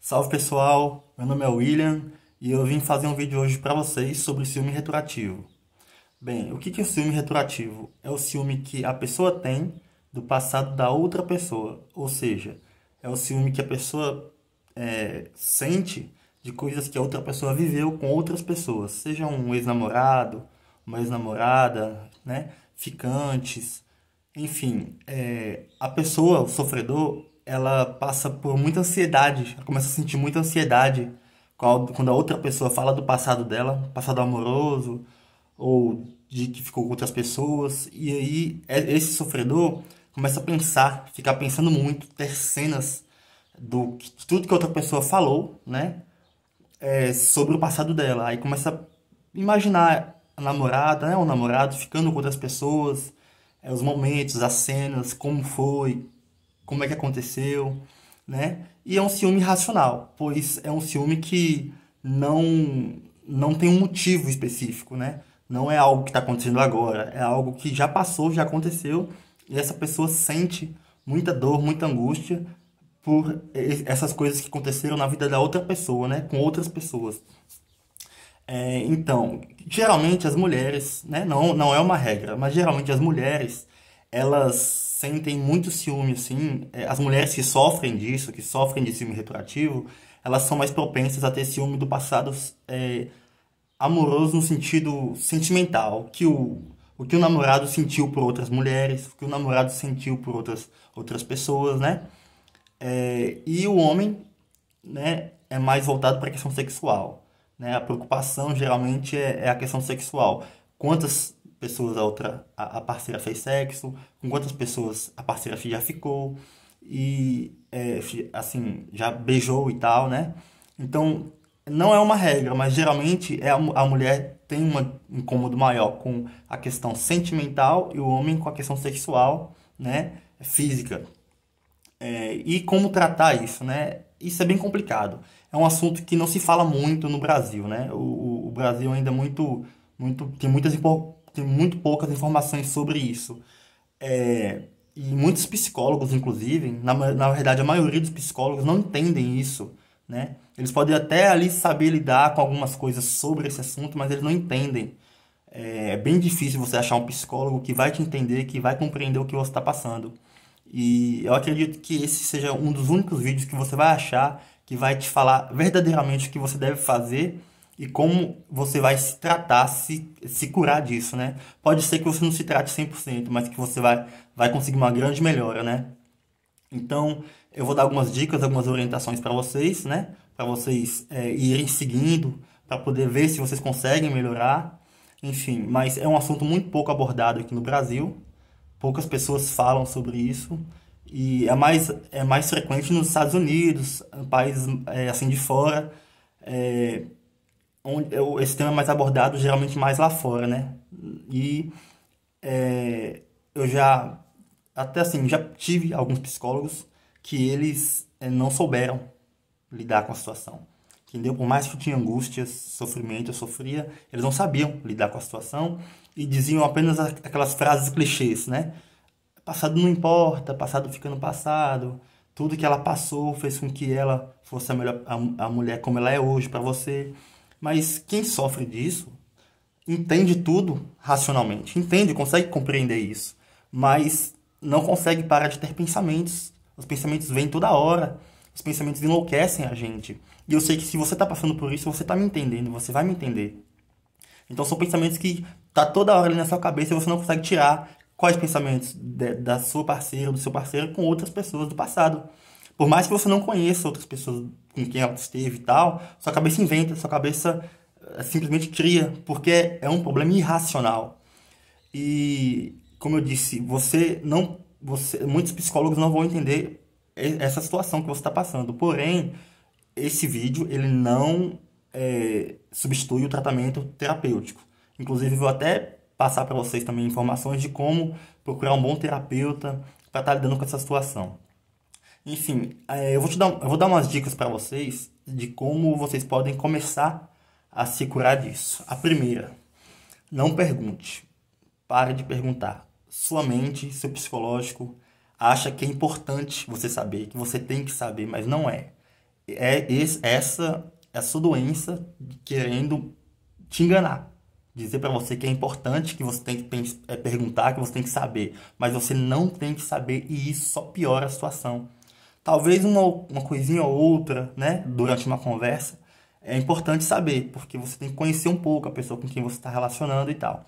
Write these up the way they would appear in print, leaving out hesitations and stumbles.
Salve pessoal, meu nome é William e eu vim fazer um vídeo hoje para vocês sobre ciúme retroativo. Bem, o que é o ciúme retroativo? É o ciúme que a pessoa tem do passado da outra pessoa, ou seja, é o ciúme que a pessoa sente de coisas que a outra pessoa viveu com outras pessoas, seja um ex-namorado, uma ex-namorada, né, ficantes, enfim, a pessoa, o sofredor, ela passa por muita ansiedade, ela começa a sentir muita ansiedade quando a outra pessoa fala do passado dela, passado amoroso, ou de que ficou com outras pessoas, e aí esse sofredor começa a pensar, ficar pensando muito, ter cenas de tudo que a outra pessoa falou, né, sobre o passado dela. Aí começa a imaginar a namorada, né, o namorado ficando com outras pessoas, os momentos, as cenas, como foi, como é que aconteceu, né? E é um ciúme racional, pois é um ciúme que não tem um motivo específico, né? Não é algo que está acontecendo agora, é algo que já passou, já aconteceu, e essa pessoa sente muita dor, muita angústia por essas coisas que aconteceram na vida da outra pessoa, né? Com outras pessoas. Então, geralmente as mulheres, né, não é uma regra, mas geralmente as mulheres, elas sentem muito ciúme, assim, as mulheres que sofrem disso, que sofrem de ciúme retroativo, elas são mais propensas a ter ciúme do passado amoroso no sentido sentimental, o que o namorado sentiu por outras mulheres, o que o namorado sentiu por outras pessoas, né? E o homem, né, é mais voltado para a questão sexual, né? A preocupação geralmente é a questão sexual. Quantas pessoas a parceira fez sexo, com quantas pessoas a parceira já ficou e assim, já beijou e tal, né? Então, não é uma regra, mas geralmente a mulher tem um incômodo maior com a questão sentimental e o homem com a questão sexual, né, física. E como tratar isso, né? Isso é bem complicado. É um assunto que não se fala muito no Brasil, né? O Brasil ainda é tem muito poucas informações sobre isso. E muitos psicólogos, inclusive, na verdade a maioria dos psicólogos não entendem isso, né? Eles podem até ali saber lidar com algumas coisas sobre esse assunto, mas eles não entendem. É bem difícil você achar um psicólogo que vai te entender, que vai compreender o que você está passando. E eu acredito que esse seja um dos únicos vídeos que você vai achar que vai te falar verdadeiramente o que você deve fazer e como você vai se tratar, se curar disso, né? Pode ser que você não se trate 100%, mas que você vai conseguir uma grande melhora, né? Então, eu vou dar algumas dicas, algumas orientações para vocês, né? Para vocês irem seguindo, para poder ver se vocês conseguem melhorar. Enfim, mas é um assunto muito pouco abordado aqui no Brasil. Poucas pessoas falam sobre isso. E é mais frequente nos Estados Unidos, países assim de fora, onde esse tema é mais abordado geralmente mais lá fora, né? E eu já, até assim, já tive alguns psicólogos que eles não souberam lidar com a situação. Entendeu? Por mais que eu tinha angústias, sofrimento, eu sofria, eles não sabiam lidar com a situação e diziam apenas aquelas frases clichês, né? Passado não importa, passado fica no passado, tudo que ela passou fez com que ela fosse a mulher como ela é hoje para você. Mas quem sofre disso entende tudo racionalmente, entende, consegue compreender isso, mas não consegue parar de ter pensamentos. Os pensamentos vêm toda hora, os pensamentos enlouquecem a gente. E eu sei que se você está passando por isso, você está me entendendo, você vai me entender. Então são pensamentos que tá toda hora ali na sua cabeça e você não consegue tirar quais pensamentos da sua parceira, do seu parceiro com outras pessoas do passado. Por mais que você não conheça outras pessoas com quem ela esteve e tal, sua cabeça inventa, sua cabeça simplesmente cria, porque é um problema irracional. E, como eu disse, muitos psicólogos não vão entender essa situação que você está passando. Porém, esse vídeo ele não substitui o tratamento terapêutico. Inclusive, eu vou até passar para vocês também informações de como procurar um bom terapeuta para estar lidando com essa situação. Enfim, eu vou dar umas dicas para vocês de como vocês podem começar a se curar disso. A primeira, não pergunte. Pare de perguntar. Sua mente, seu psicológico, acha que é importante você saber, que você tem que saber, mas não é. Essa é a sua doença querendo te enganar. Dizer para você que é importante, que você tem que perguntar, que você tem que saber. Mas você não tem que saber e isso só piora a situação. Talvez uma coisinha ou outra, né, durante uma conversa, é importante saber, porque você tem que conhecer um pouco a pessoa com quem você está relacionando e tal.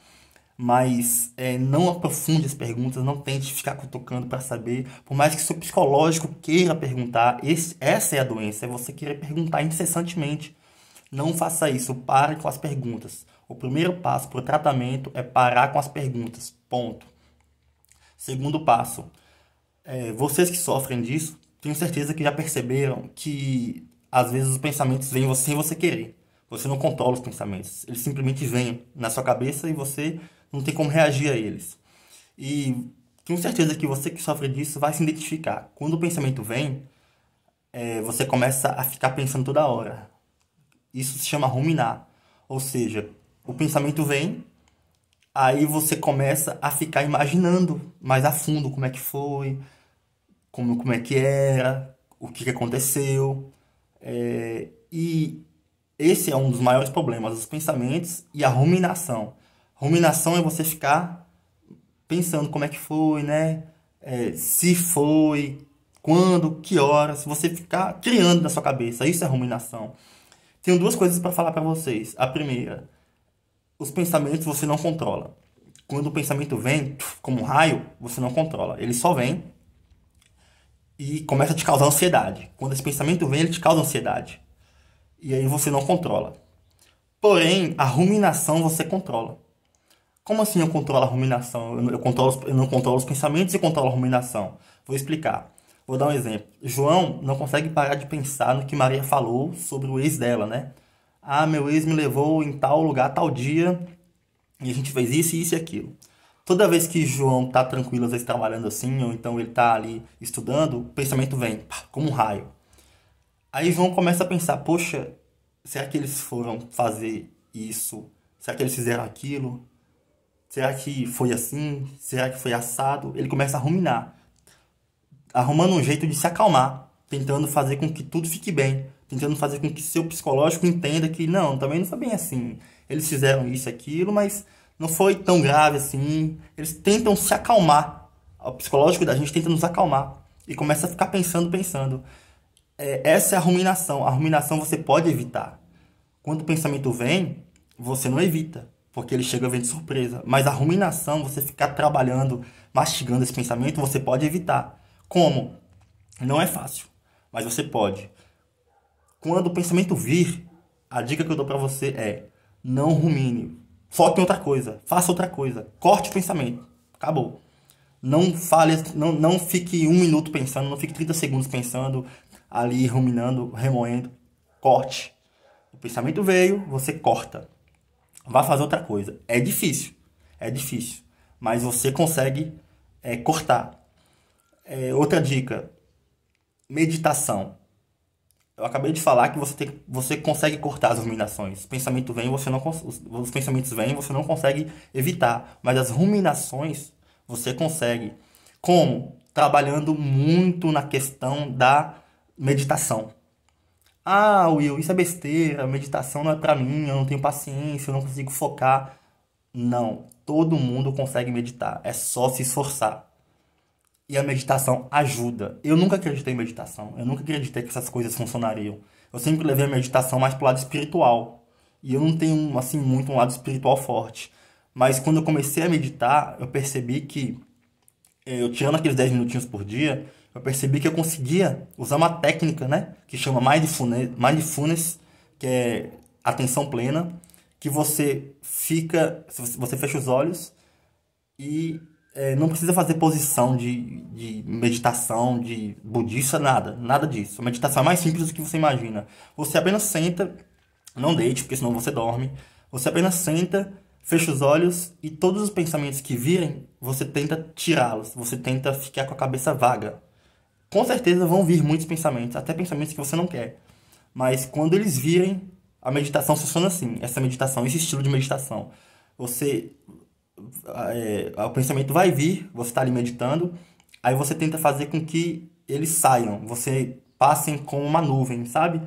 Mas não aprofunde as perguntas, não tente ficar cutucando para saber. Por mais que seu psicológico queira perguntar, essa é a doença, é você querer perguntar incessantemente. Não faça isso, pare com as perguntas. O primeiro passo para o tratamento é parar com as perguntas. Ponto. Segundo passo, vocês que sofrem disso, tenho certeza que já perceberam que às vezes os pensamentos vêm sem você querer. Você não controla os pensamentos. Eles simplesmente vêm na sua cabeça e você não tem como reagir a eles. E tenho certeza que você que sofre disso vai se identificar. Quando o pensamento vem, você começa a ficar pensando toda hora. Isso se chama ruminar. Ou seja, o pensamento vem, aí você começa a ficar imaginando mais a fundo como é que foi, como é que era, o que aconteceu. E esse é um dos maiores problemas, os pensamentos e a ruminação. Ruminação é você ficar pensando como é que foi, né? Se foi, quando, que horas. Você ficar criando na sua cabeça. Isso é ruminação. Tenho duas coisas para falar para vocês. A primeira, os pensamentos você não controla. Quando o pensamento vem, como um raio, você não controla. Ele só vem e começa a te causar ansiedade. Quando esse pensamento vem, ele te causa ansiedade. E aí você não controla. Porém, a ruminação você controla. Como assim eu controlo a ruminação? Eu não controlo os pensamentos e controlo a ruminação. Vou explicar. Vou dar um exemplo. João não consegue parar de pensar no que Maria falou sobre o ex dela, né? Ah, meu ex me levou em tal lugar, tal dia, e a gente fez isso, isso e aquilo. Toda vez que João tá tranquilo, às vezes trabalhando assim, ou então ele tá ali estudando, o pensamento vem, pá, como um raio. Aí João começa a pensar, poxa, será que eles foram fazer isso? Será que eles fizeram aquilo? Será que foi assim? Será que foi assado? Ele começa a ruminar, arrumando um jeito de se acalmar, tentando fazer com que tudo fique bem, tentando fazer com que seu psicológico entenda que não, também não foi bem assim. Eles fizeram isso e aquilo, mas não foi tão grave assim. Eles tentam se acalmar. O psicológico da gente tenta nos acalmar e começa a ficar pensando. Essa é a ruminação. A ruminação você pode evitar. Quando o pensamento vem, você não evita, porque ele chega vem de surpresa. Mas a ruminação, você ficar trabalhando, mastigando esse pensamento, você pode evitar. Como? Não é fácil, mas você pode. Quando o pensamento vir, a dica que eu dou pra você é: não rumine. Foque em outra coisa, faça outra coisa. Corte o pensamento. Acabou. Não fale, não fique 1 minuto pensando, não fique 30 segundos pensando, ali ruminando, remoendo. Corte. O pensamento veio, você corta. Vá fazer outra coisa. É difícil, mas você consegue cortar. Outra dica, meditação. Eu acabei de falar que você consegue cortar as ruminações. O pensamento vem, os pensamentos vêm, você não consegue evitar. Mas as ruminações, você consegue. Como? Trabalhando muito na questão da meditação. Ah, Will, isso é besteira, meditação não é pra mim, eu não tenho paciência, eu não consigo focar. Não, todo mundo consegue meditar, é só se esforçar. E a meditação ajuda. Eu nunca acreditei em meditação. Eu nunca acreditei que essas coisas funcionariam. Eu sempre levei a meditação mais pro lado espiritual. E eu não tenho, assim, muito um lado espiritual forte. Mas quando eu comecei a meditar, eu percebi que, eu tirando aqueles 10 minutinhos por dia, eu percebi que eu conseguia usar uma técnica, né? Que chama mindfulness, que é atenção plena. Que você fecha os olhos e não precisa fazer posição de meditação, de budista, nada disso. A meditação é mais simples do que você imagina. Você apenas senta, não deite, porque senão você dorme. Você apenas senta, fecha os olhos e todos os pensamentos que virem, você tenta tirá-los. Você tenta ficar com a cabeça vaga. Com certeza vão vir muitos pensamentos, até pensamentos que você não quer. Mas quando eles virem, a meditação funciona assim. Essa meditação, esse estilo de meditação. O pensamento vai vir, você está ali meditando, aí você tenta fazer com que eles saiam. Você passem como uma nuvem, sabe?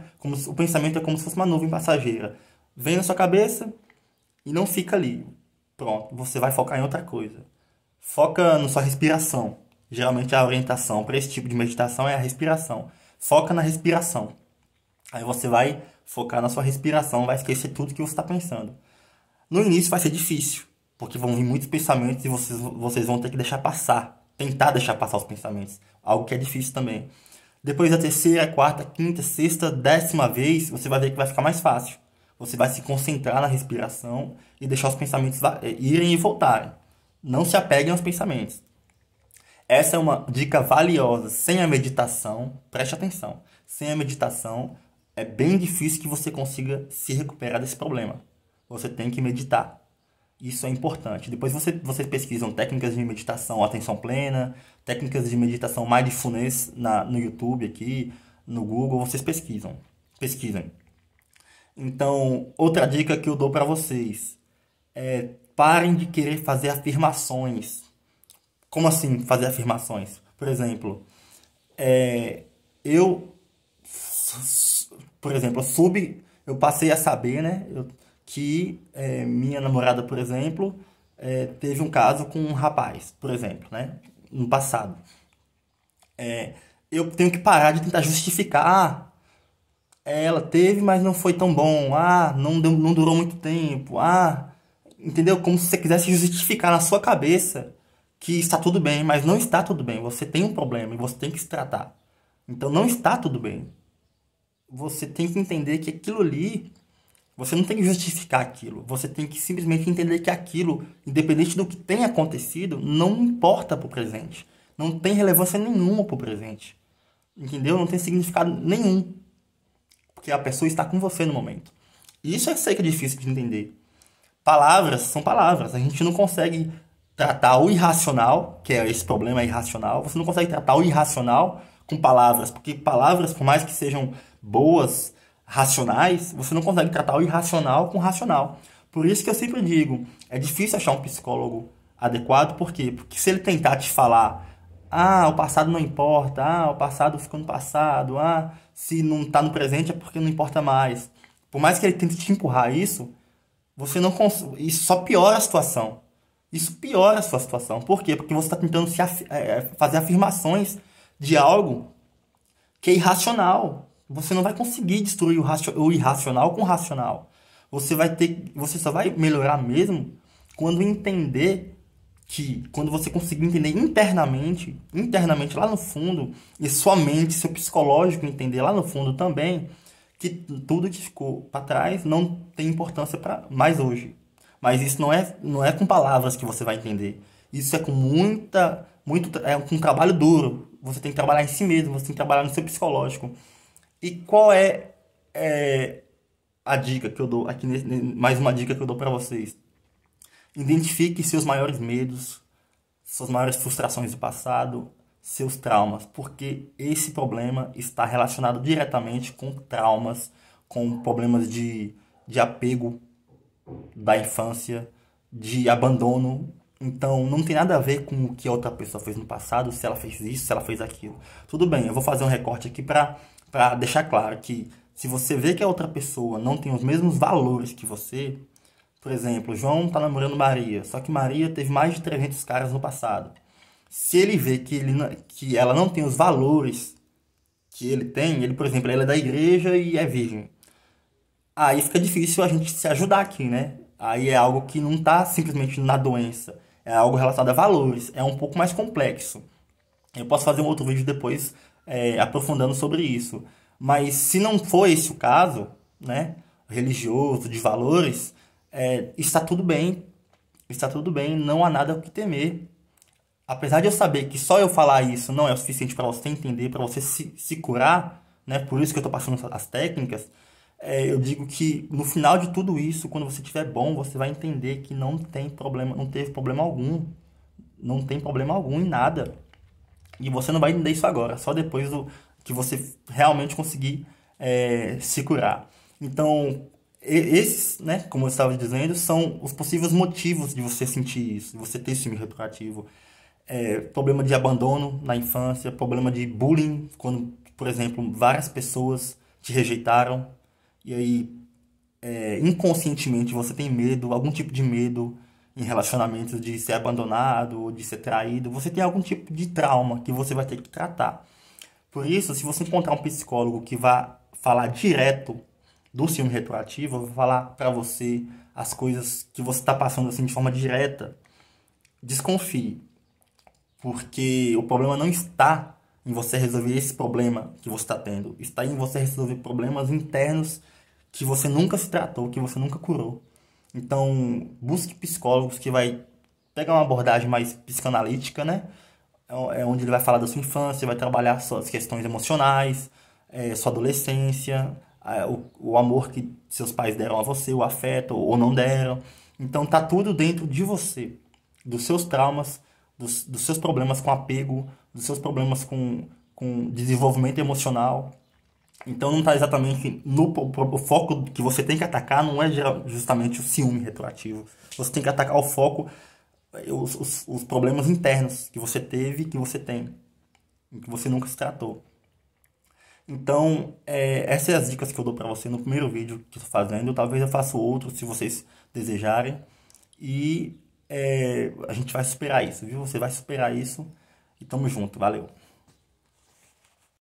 O pensamento é como se fosse uma nuvem passageira. Vem na sua cabeça e não fica ali. Pronto, você vai focar em outra coisa. Foca na sua respiração. Geralmente a orientação para esse tipo de meditação é a respiração. Foca na respiração. Aí você vai focar na sua respiração, vai esquecer tudo que você está pensando. No início vai ser difícil, porque vão vir muitos pensamentos e vocês vão ter que deixar passar. Tentar deixar passar os pensamentos. Algo que é difícil também. Depois da terceira, quarta, quinta, sexta, 10ª vez, você vai ver que vai ficar mais fácil. Você vai se concentrar na respiração e deixar os pensamentos irem e voltarem. Não se apeguem aos pensamentos. Essa é uma dica valiosa. Sem a meditação, preste atenção. Sem a meditação, é bem difícil que você consiga se recuperar desse problema. Você tem que meditar. Isso é importante. Depois vocês pesquisam técnicas de meditação atenção plena, técnicas de meditação mindfulness no YouTube aqui, no Google, vocês pesquisem. Então, outra dica que eu dou para vocês é parem de querer fazer afirmações. Como assim fazer afirmações? Por exemplo, eu eu passei a saber, né, que minha namorada, por exemplo, teve um caso com um rapaz, por exemplo, né, no passado. Eu tenho que parar de tentar justificar. Ela teve, mas não foi tão bom. Não durou muito tempo. Entendeu? Como se você quisesse justificar na sua cabeça que está tudo bem, mas não está tudo bem. Você tem um problema e você tem que se tratar. Então não está tudo bem. Você tem que entender que aquilo ali, você não tem que justificar aquilo. Você tem que simplesmente entender que aquilo, independente do que tenha acontecido, não importa pro presente. Não tem relevância nenhuma pro presente. Entendeu? Não tem significado nenhum. Porque a pessoa está com você no momento. E isso eu sei que é difícil de entender. Palavras são palavras. A gente não consegue tratar o irracional, que é esse problema irracional. Você não consegue tratar o irracional com palavras. Porque palavras, por mais que sejam boas, racionais, você não consegue tratar o irracional com o racional. Por isso que eu sempre digo, é difícil achar um psicólogo adequado. Por quê? Porque se ele tentar te falar, o passado não importa, o passado ficou no passado, se não está no presente é porque não importa mais. Por mais que ele tente te empurrar isso, você não isso só piora a situação. Isso piora a sua situação. Por quê? Porque você está tentando fazer afirmações de algo que é irracional. Você não vai conseguir destruir o irracional com o racional. Você só vai melhorar mesmo quando você conseguir entender internamente lá no fundo, e sua mente, seu psicológico entender lá no fundo também, que tudo que ficou para trás não tem importância para mais hoje. Mas isso não é com palavras que você vai entender. Isso é com com um trabalho duro. Você tem que trabalhar em si mesmo, você tem que trabalhar no seu psicológico. E qual é a dica que eu dou aqui, mais uma dica que eu dou para vocês? Identifique seus maiores medos, suas maiores frustrações do passado, seus traumas, porque esse problema está relacionado diretamente com traumas, com problemas de apego da infância, de abandono. Então, não tem nada a ver com o que a outra pessoa fez no passado, se ela fez isso, se ela fez aquilo. Tudo bem, eu vou fazer um recorte aqui para deixar claro que se você vê que a outra pessoa não tem os mesmos valores que você, por exemplo, João está namorando Maria, só que Maria teve mais de 300 caras no passado. Se ele vê que ela não tem os valores que ele tem, por exemplo, ele é da igreja e é virgem. Aí fica difícil a gente se ajudar aqui, né? Aí é algo que não está simplesmente na doença, é algo relacionado a valores, é um pouco mais complexo. Eu posso fazer um outro vídeo depois aprofundando sobre isso. Mas se não for esse o caso, né, religioso, de valores, está tudo bem. Está tudo bem, não há nada o que temer. Apesar de eu saber que só eu falar isso não é o suficiente para você entender, para você se curar, né, por isso que eu estou passando as técnicas, eu digo que no final de tudo isso, quando você estiver bom, você vai entender que não tem problema, não teve problema algum. Não tem problema algum em nada. E você não vai entender isso agora, só depois que você realmente conseguir se curar. Então, esses, né, como eu estava dizendo, são os possíveis motivos de você sentir isso, de você ter esse síndrome retroativo. Problema de abandono na infância, problema de bullying, quando por exemplo, várias pessoas te rejeitaram e aí inconscientemente você tem medo, algum tipo de medo em relacionamentos de ser abandonado ou de ser traído, você tem algum tipo de trauma que você vai ter que tratar. Por isso, se você encontrar um psicólogo que vá falar direto do ciúme retroativo, vai falar para você as coisas que você está passando assim de forma direta, desconfie, porque o problema não está em você resolver esse problema que você está tendo, está em você resolver problemas internos que você nunca se tratou, que você nunca curou. Então, busque psicólogos que vai pegar uma abordagem mais psicanalítica, né? É onde ele vai falar da sua infância, vai trabalhar suas questões emocionais, sua adolescência, o amor que seus pais deram a você, o afeto ou não deram. Então, tá tudo dentro de você, dos seus traumas, dos seus problemas com apego, dos seus problemas com desenvolvimento emocional. Então não está exatamente no o foco que você tem que atacar não é justamente o ciúme retroativo. Você tem que atacar o foco, os problemas internos que você teve, que você tem, que você nunca se tratou. Então, essas são as dicas que eu dou para você no primeiro vídeo que eu estou fazendo. Talvez eu faça outro se vocês desejarem. E a gente vai superar isso, viu? Você vai superar isso. E tamo junto. Valeu.